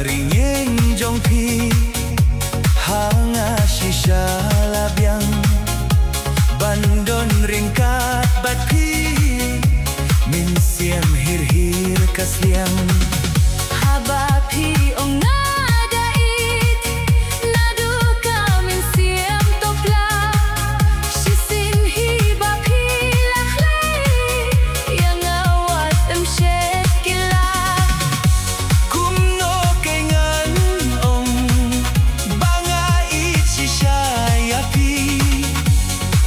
Rynieng Jong Phi hanga shisha labiang bandon ringkat bat phi min siam hir hir kasliang haba phi ong nadait naduka min siam topla shisin hi ba phi lakhlay yang awat am shet kila kumno kay ngan ong banga it shisha ya phi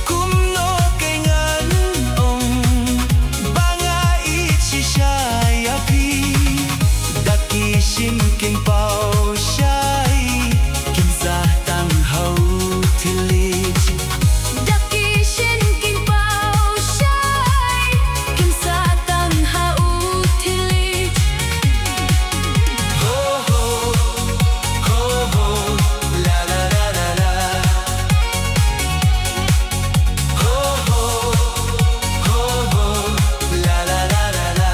kumno kay ngan ong banga it shisha ya phi daki shin king pao shai kim sa tang hau thilit daki shin kin pao shai kim sa tang ha utilit ho ho ho ho la la la la la ho ho ho ho la la la la la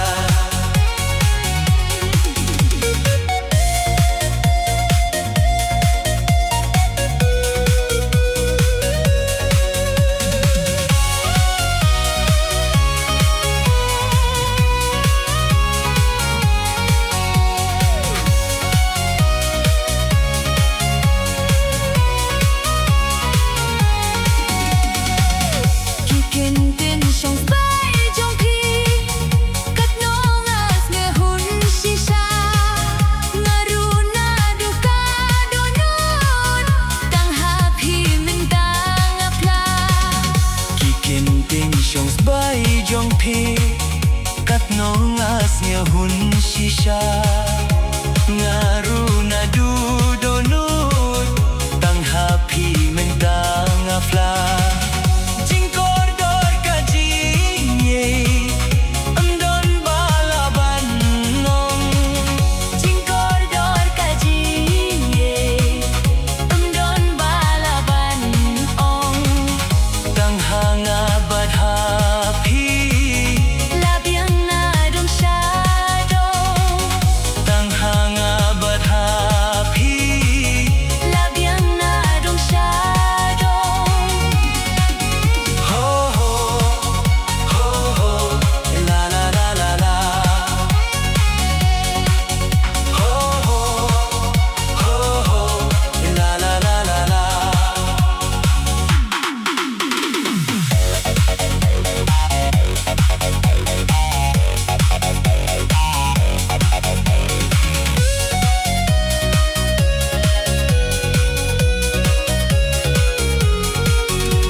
kikin tin shong bai jong phi kat nong as nge hun shisha ngaruna duka donon tang ha phi min tang apla kikin ting shong bai jong phi kat nong as nya hun shisha ngaru